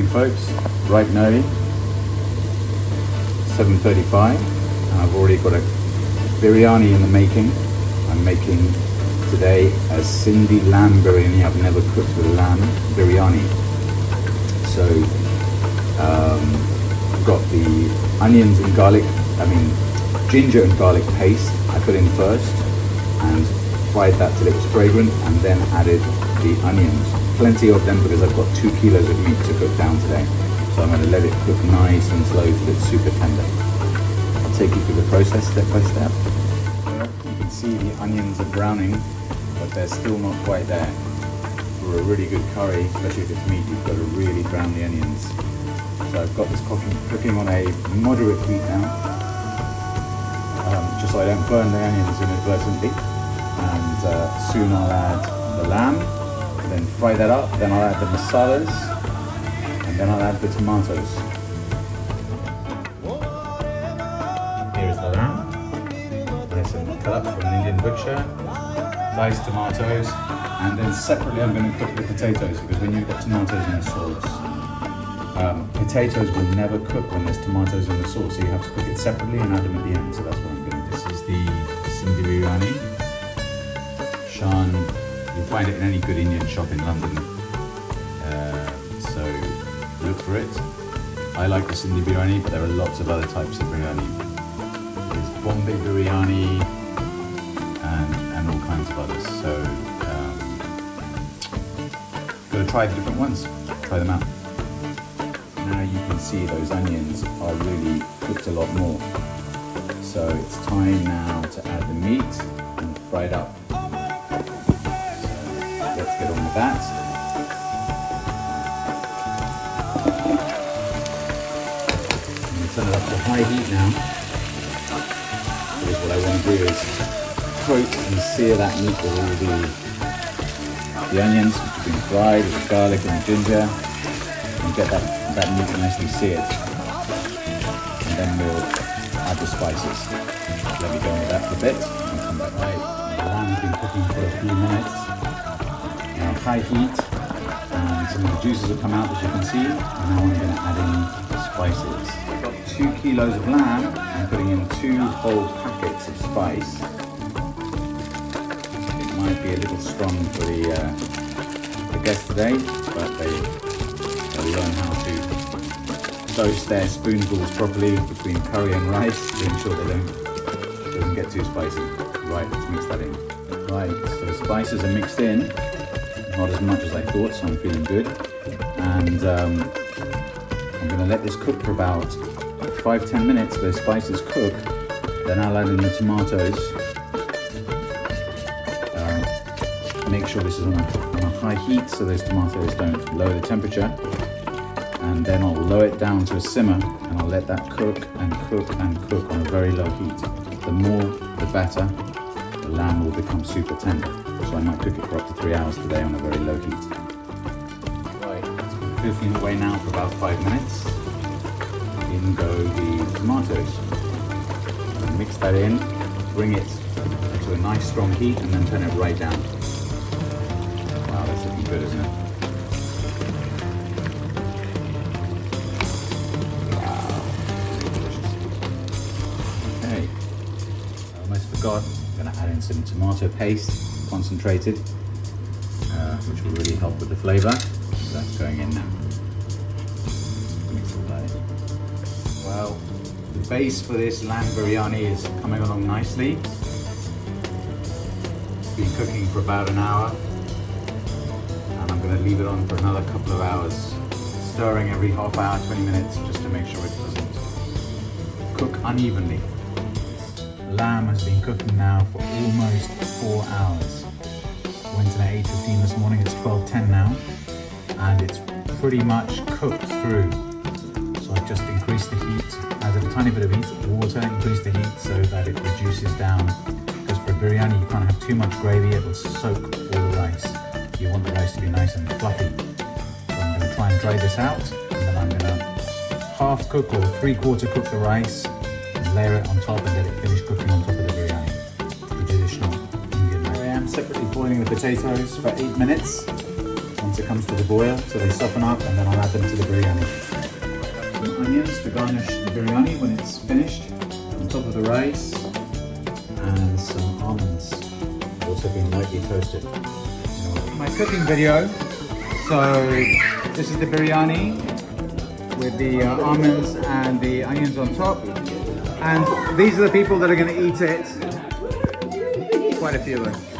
folks, bright and early, 7:35, and I've already got a biryani in the making. I'm making today a Sindhi lamb biryani. I've never cooked with lamb biryani. So I've got the onions and garlic, ginger and garlic paste I put in first and fried that till it was fragrant, and then added the onions. Plenty of them because I've got 2 kilos of meat to cook down today. So I'm going to let it cook nice and slow till it's super tender. I'll take you through the process step by step. You can see the onions are browning, but they're still not quite there. For a really good curry, especially if it's meat, you've got to really brown the onions. So I've got this cooking on a moderate heat now, just so I don't burn the onions inadvertently. And soon I'll add the lamb, then fry that up, then I'll add the masalas, and then I'll add the tomatoes. Here is the lamb. There's some cut up from an Indian butcher, diced tomatoes, and then separately I'm going to cook the potatoes, because when you've got tomatoes in the sauce, potatoes will never cook when there's tomatoes in the sauce, so you have to cook it separately and add them at the end. So that's what I'm going to do. This is the Sindhi biryani. Shan, you'll find it in any good Indian shop in London. So look for it. I like the Sindhi biryani, but there are lots of other types of biryani. There's Bombay biryani and all kinds of others. So got to try the different ones. Try them out. Now you can see those onions are really cooked a lot more. So it's time now to add the meat and fry it up. So let's get on with that. I'm going to turn it up to high heat now. Because what I want to do is coat and sear that meat with all the onions which have been fried with the garlic and the ginger, and get that meat nicely seared. And then we'll add the spices. Let me go on with that for a bit and come back. Right, the lamb's been cooking for a few minutes. Now high heat, and some of the juices have come out, as you can see. And now I'm going to add in the spices. I've got 2 kilos of lamb. I'm putting in 2 whole packets of spice. It might be a little strong for the guests today, but they'll learn how to dose their spoonfuls properly between curry and rice to ensure it doesn't get too spicy. Right, let's mix that in. Right, so the spices are mixed in, not as much as I thought, so I'm feeling good. And I'm going to let this cook for about 5-10 minutes. The spices cook, then I'll add in the tomatoes. Make sure this is on a high heat so those tomatoes don't lower the temperature. And then I'll lower it down to a simmer, and I'll let that cook and cook and cook on a very low heat. The more, the better. The lamb will become super tender. So I might cook it for up to 3 hours today on a very low heat. Right, it's been cooking away now for about 5 minutes. In go the tomatoes. And mix that in, bring it to a nice strong heat, and then turn it right down. Wow, that's looking good, isn't it? Forgot, I'm going to add in some tomato paste, concentrated, which will really help with the flavour. So that's going in now. Mix all that in. Well, the base for this lamb biryani is coming along nicely. It's been cooking for about an hour, and I'm going to leave it on for another couple of hours, stirring every half hour, 20 minutes, just to make sure it doesn't cook unevenly. Lamb has been cooking now for almost 4 hours. Went in at 8:15 this morning, it's 12:10 now, and it's pretty much cooked through. So I've just increased the heat, added a tiny bit of heat, water, increased the heat so that it reduces down. Because for biryani you can't have too much gravy, it will soak all the rice. You want the rice to be nice and fluffy. So I'm going to try and dry this out, and then I'm going to half cook or 3/4 cook the rice, layer it on top and let it finish cooking on top of the biryani. The traditional Indian way. I am separately boiling the potatoes for 8 minutes. once it comes to the boil, so they soften up, and then I'll add them to the biryani. Some onions to garnish the biryani when it's finished, on top of the rice, and some almonds, also being lightly toasted. My cooking video. So this is the biryani with the almonds and the onions on top, and these are the people that are going to eat it. Quite a few of them.